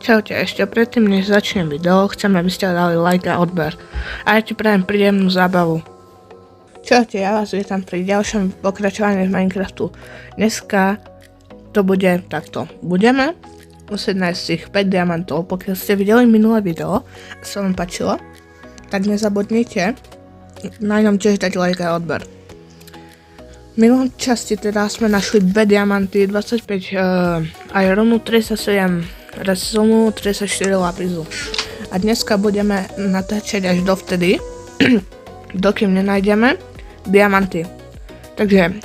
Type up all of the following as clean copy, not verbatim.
Čaute, ešte predtým, než začnem video, chcem, aby ste dali like a odber. A ja ti prajem príjemnú zábavu. Čaute, ja vás vítam pri ďalšom pokračovaní z Minecraftu. Dneska to bude takto. Budeme musieť nájsť tých 5 diamantov. Pokiaľ ste videli minulé video a sa vám páčilo, tak nezabudnite na ňom tiež dať like a odber. V minulom časti teda sme našli 2 diamanty, 25 ironu, 37 redstone, 34 lapisu. A dneska budeme natáčať až dovtedy, dokým nenájdeme diamanty. Takže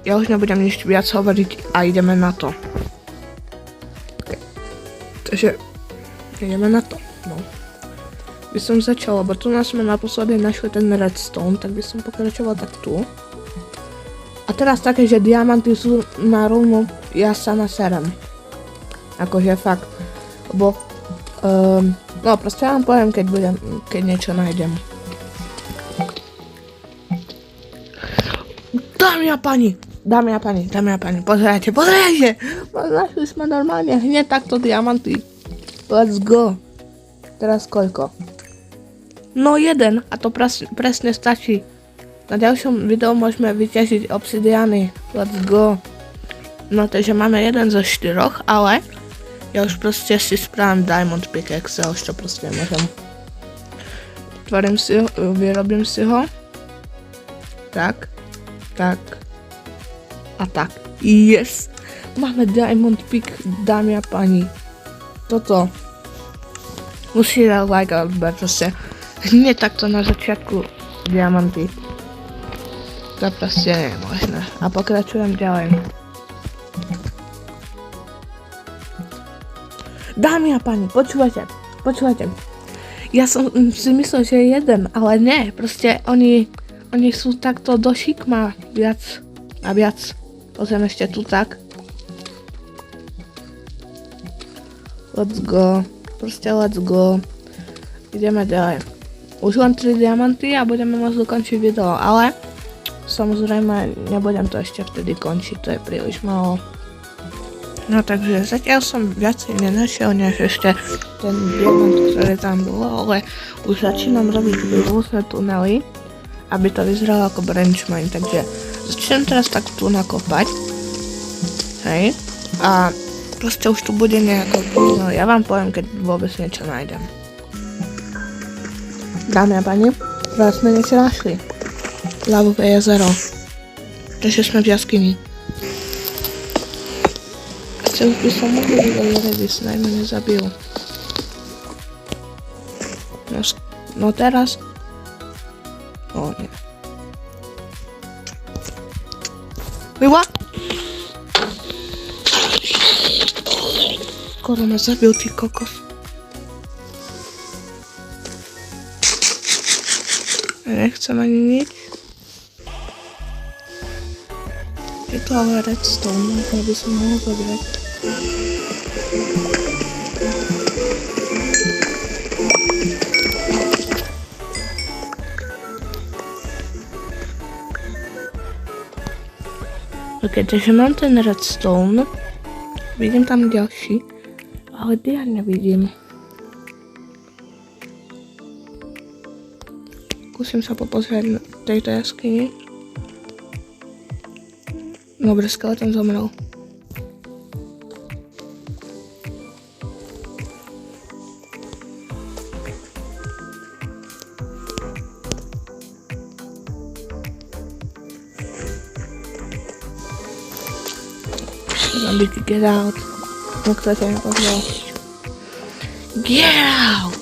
ja už nebudem nič viac hovoriť a ideme na to. Takže ideme na to. No. By som začal, lebo tu nás sme naposledy našli ten redstone, tak by som pokračoval tak tu. A teraz také, že diamanty sú na rovnu, ja sa naserem. Akože fakt, lebo, no proste ja vám poviem, keď niečo nájdem. Dámy a pani, pozerajte, našli sme normálne hneď takto diamanty. Let's go. Teraz koľko? No 1, a to presne stačí. Na ďalšom videu môžeme vyťažiť obsidiany. Let's go. No takže máme 1 zo 4, ale ja už proste si spravím diamond pickaxe, už to proste môžem. Tvorím si ho, vyrobím si ho. Tak. A tak. Yes! Máme diamond pick, dámy a pani. Toto. Musí dať like a odber, proste. Hneď takto na začiatku diamanty. To proste nie je možné. A pokračujem ďalej. Dámy a páni, počúvajte. Ja som si myslel, že je 1, ale nie, proste oni sú takto do šikma viac a viac. Pozriem ešte tu tak. Let's go, proste let's go. Ideme ďalej. Už len 3 diamanty a budeme môcť dokončiť video, ale samozrejme nebudem to ešte vtedy končiť, to je príliš málo. No takže zatiaľ som viacej nenašiel než ešte ten diamant, ktorý tam bolo, ale už začínam robiť rôzne tunely, aby to vyzeralo ako branch mine, takže začnem teraz tak tu nakopať. Hej, a proste už tu bude nejako tunel, ja vám poviem, keď vôbec niečo nájdem. Dámy a pani, teraz sme niečo našli. Lavové jezero. Takže sme v jaskyni. Už by som mohol vidieť, aby sa najmä nezabil. No teraz. O nie. Vyva! Skoro ma zabil, ty kokos. Nechcem ani nič. Je to ale redstone, aby som mohol zobrať. Ok, takže mám ten redstone, vidím tam ďalší, ale ja nevidím. Skúsim sa popozrieť na tejto jaskyni. Dobre, skeleton zomrel. Zombie, get out. No kto ťa nepozval? Get out!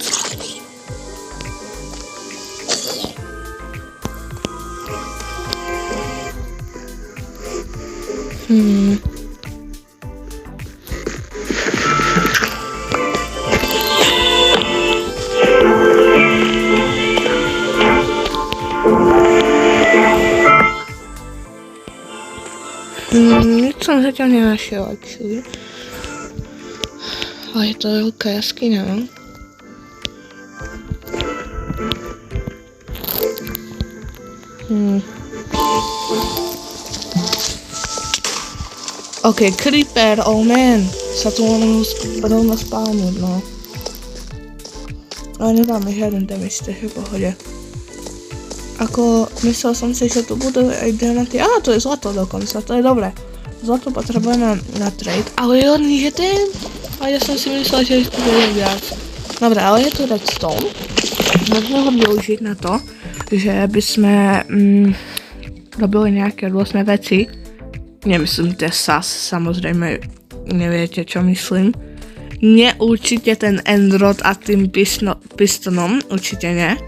Nič som zatiaľ nenašiel, actually. Ale je to veľká jaskyňa, no? Ok, creeper, oh man. sa tu rovno spálnuť, no. Ale nedáme žiaden damage, takže v pohode. Ako, myslel som si, že tu budú aj diamanty. Á, to je zlato dokonca, to je dobré. Zlato potrebujeme na trade, ale je je ten. A ja som si myslel, že tu bude viac. Dobre, ale je tu redstone. Môžeme ho využiť na to, že by sme robili nejaké rôzne veci. Nemyslím sas, samozrejme, neviete, čo myslím. Určite ten endrod a tým pistonom, určite nie.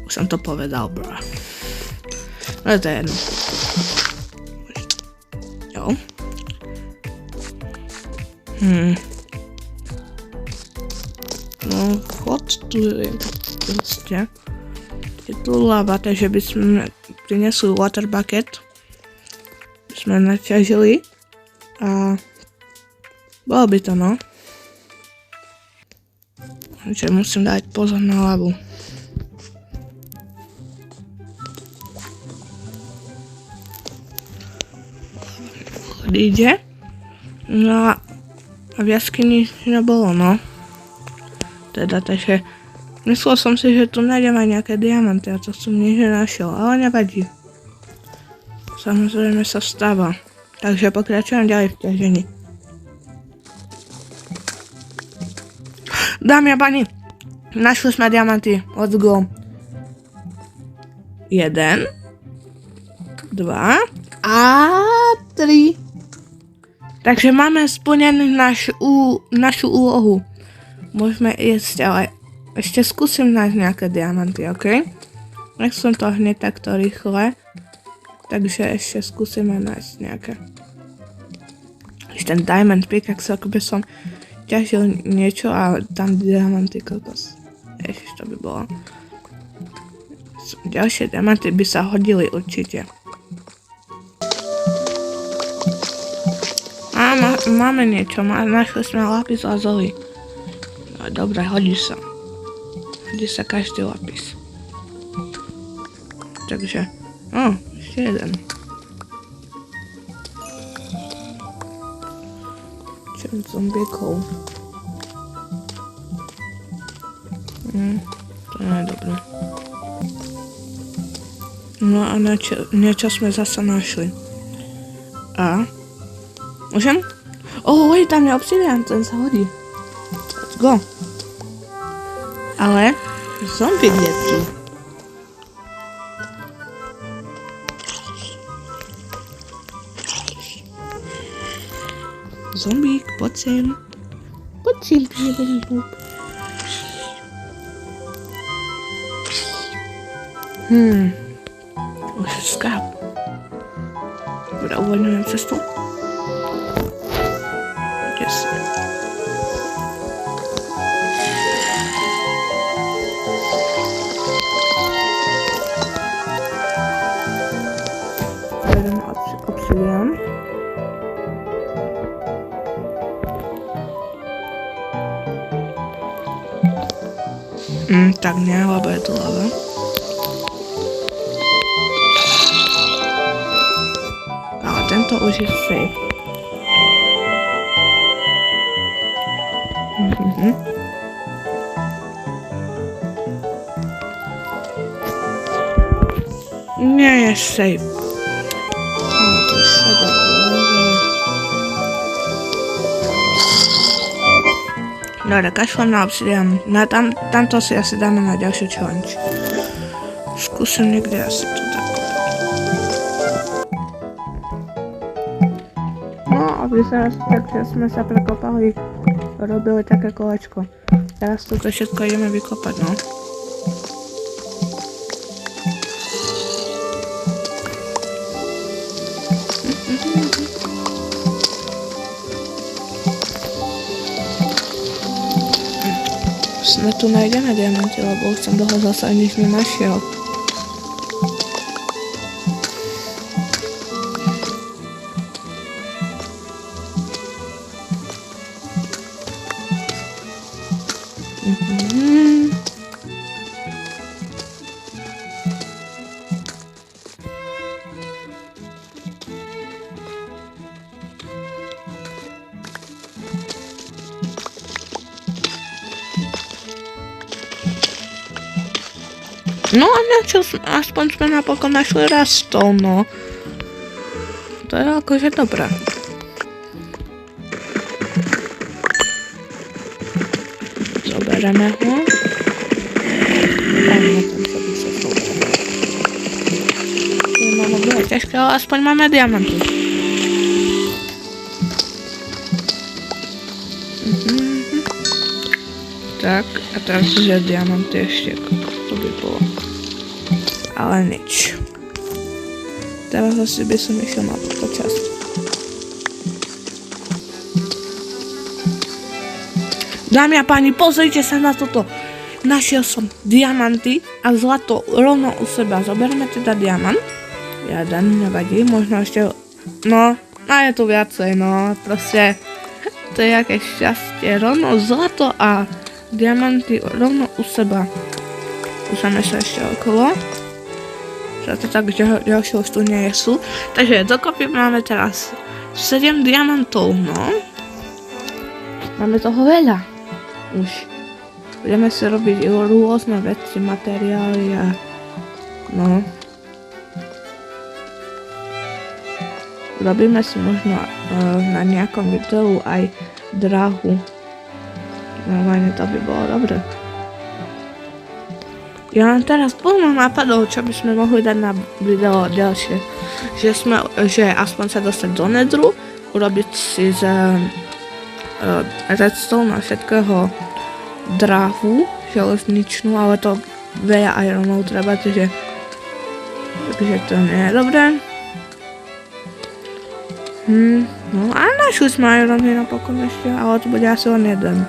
Už som to povedal, bro. No to je jedno. Jo. No, chod tu je proste. Je tu lava, takže by sme prinesli water bucket. By sme naťažili. A bolo by to, no. Takže musím dať pozor na lavu. Ide. No a v jaskyni nebolo, no. Teda, takže myslel som si, že tu nájdem aj nejaké diamanty a to som nič nenašiel, ale nevadí. Samozrejme sa stáva. Takže pokračujem ďalej v ťažení. Dámy a páni, našli sme diamanty, let's go. 1, 2 a 3. Takže máme splnenú našu úlohu. Môžeme ísť, ale ešte skúsim nájsť nejaké diamanty, ok? Nechcem to hneď takto rýchle, takže ešte skúsime nájsť nejaké. Ešte ten diamond pickaxe, ako by som ťažil niečo a tam diamanty kokos. Ešte to by bolo. Ďalšie diamanty by sa hodili určite. Máme niečo, našli sme lapis lazuli. No dobre, hodí sa. Hodí sa každý lapis. Takže, ešte jeden. Zombiekov. To nie je dobré. No a niečo sme zase našli. A? Môžem? Wait, tam je obsidian, ten sa hodí. Let's go. Ale zombie je tu. Zombík, poď sem. Poď sem, jeden búb. Už je skáp. Dobre, uvoľňujem cestu. Kde si? Jeden obsidian. Tak nie, lebo je tu lava. Ale tento už je safe. Nie je safe. To je všade lava. Dobre, kašlem na obsidian. Tamto si asi dáme na ďalšiu challenge. Skúsim niekde asi tu tak. No a vyzerá tak, že sme sa prekopali. Robili také kolečko. Teraz toto všetko ideme vykopať, no. Snad tu nájdeme diamanty, lebo už som dlho zase nič nenašiel. No a niečo, aspoň sme napokon našli redstone, no. To je akože dobré. Zobereme ho. Máme veľa ťažké, ale aspoň máme diamanty. Tak, a teraz že diamanty ešte, to by bolo. Ale nič. Teraz asi by som išiel na túto časť. Dámy a páni, pozrite sa na toto. Našiel som diamanty a zlato rovno u seba. Zoberme teda diamant. Jeden, nevadí, možno ešte... No, a je tu viacej, no. Proste, to je aké šťastie. Rovno zlato a diamanty rovno u seba. Púšame sa ešte okolo. Že to tak, že ďalšie už tu nie sú. Takže dokopy máme teraz 7 diamantov, no. Máme toho veľa. Už. Budeme si robiť rôzne veci, materiály a... No. Robíme si možno na nejakom videu aj dráhu. Normálne to by bolo dobré. Ja mám teraz plno nápadov, čo by sme mohli dať na video ďalšie. Že aspoň sa dostať do nedru, urobiť si z redstone a všetkého dráhu železničnú, ale to veľa ironov treba, takže to nie je dobré. No a našli sme irony napokon ešte, ale to bude asi len jeden.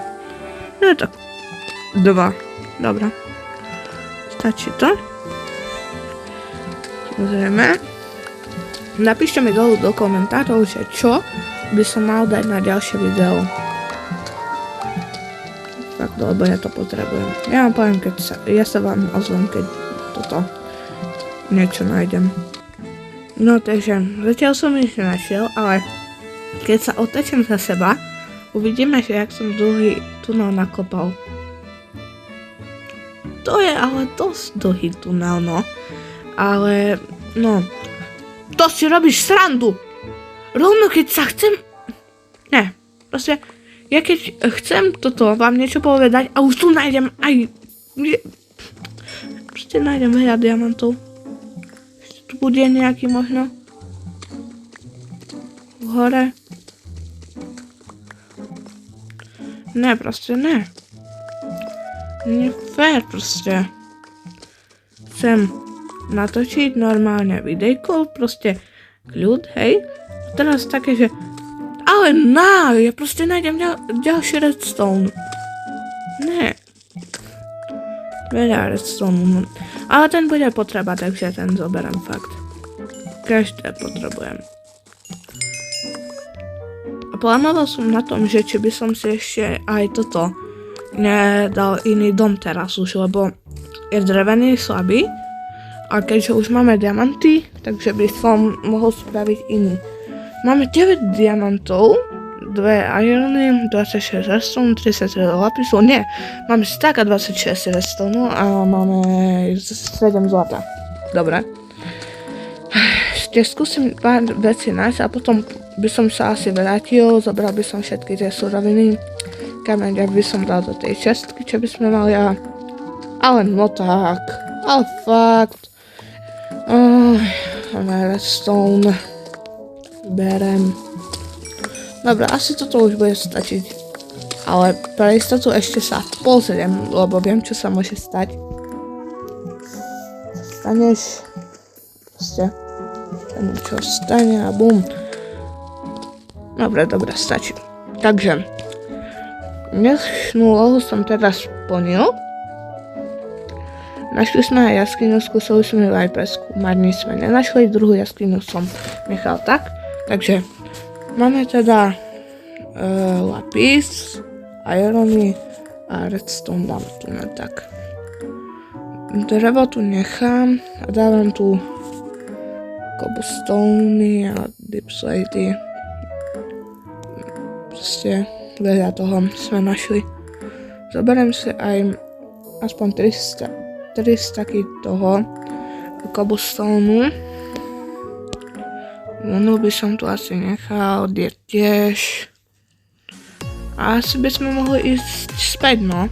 No tak, 2. Dobre. Stačí to. Pozrieme. Napíšte mi dolu do komentárov, že čo by som mal dať na ďalšie video. Tak, lebo ja to potrebujem. Ja vám poviem, ja sa vám ozvem, keď toto niečo nájdem. No takže, zatiaľ som nič nenašiel, ale keď sa otečem za seba, uvidíme, že jak som dlhý tunel nakopal. To je ale dosť dlhý tunel, no. Ale, no. To si robíš srandu. Rovno keď sa chcem... Ne, proste, ja keď chcem toto vám niečo povedať a už tu nájdem aj... Proste nájdem veľa diamantov. Ešte tu bude nejaký možno. Hore. Ne, proste ne. Nie fér proste. Chcem natočiť normálne videjko, proste kľud, hej. Teraz také, že... Ale ja proste nájdem ďalší redstone. Ne. Veľa redstone. Ale ten bude potreba, takže ten zoberiem fakt. Každé potrebujem. A plánoval som na tom, že či by som si ešte aj toto nedal iný dom teraz už, lebo je drevený, slabý. A keďže už máme diamanty, takže by som mohol spraviť iný. Máme 9 diamantov, 2 irony, 26 redstone, 33 lapisu, nie. Máme stack a 26 redstone a máme 7 zlata. Dobre. Ešte skúsim pár veci nájsť a potom by som sa asi vrátil, zobral by som všetky tie suroviny. Kameň by som dal do tej čestky, čo by sme mali a... Ale no tak. Ale fakt. Redstone. Berem. Dobre, asi toto už bude stačiť. Ale pre istotu ešte sa pozriem, lebo viem, čo sa môže stať. Staneš. Proste. Sa niečo stane a bum. Dobre, stačí. Takže. Dnešnú lohu som teraz splnil. Našli sme aj jaskyňu, skúsili sme ju aj preskúmať, nič sme nenašli, druhú jaskyňu som nechal tak. Takže máme teda lapis, irony a redstone dám tu na tak. Drevo tu nechám a dávam tu cobblestone a dipslady. Proste veľa toho sme našli. Zoberiem si aj aspoň 300 3 staky toho cobblestoneu. Vonu by som tu asi nechal, die tiež. A asi by sme mohli ísť späť, no.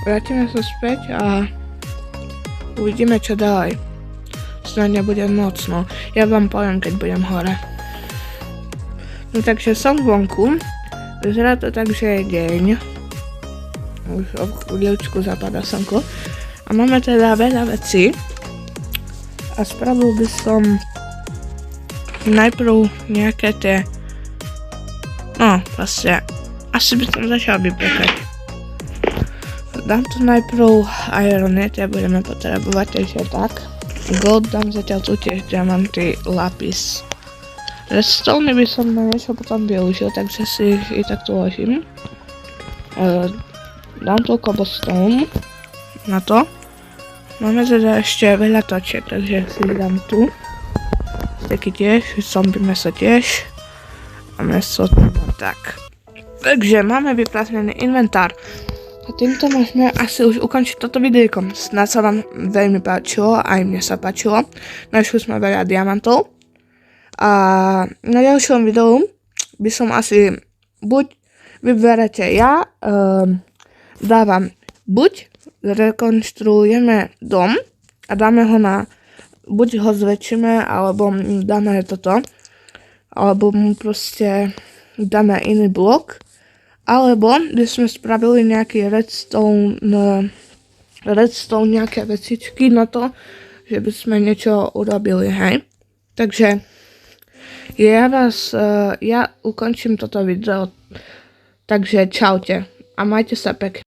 Vrátime sa späť a uvidíme, čo ďalej. Snáď nebude noc, no. Ja vám poviem, keď budem hore. No takže som vonku. Vyzerá to tak, že je deň. Už o chvíľučku zapadá slnko. A máme teda veľa vecí. A spravil by som najprv nejaké tie... No, proste. Asi by som začal vypekať. Dám tu najprv ironite, budeme potrebovať, takže tak. Gold dám zatiaľ tu tiež diamanty, lapis. Redstone by som na niečo potom využil, takže si ich takto ložím. Dám tu cobblestone na to. Máme teda ešte veľa točiek, takže si dám tu. Steky tiež, zombie meso tiež. A meso tak. Takže máme vyprázdnený inventár. A týmto môžeme asi už ukončiť toto videjko. Snad sa vám veľmi páčilo, aj mne sa páčilo. Našli sme veľa diamantov. A na ďalšom videu by som asi buď vyberete ja, dávam buď rekonštruujeme dom a dáme ho na, buď ho zväčšíme, alebo dáme toto, alebo mu proste dáme iný blok, alebo by sme spravili nejaký redstone nejaké vecičky na to, že by sme niečo urobili, hej. Takže ja ukončím toto video, takže čaute a majte sa pekne.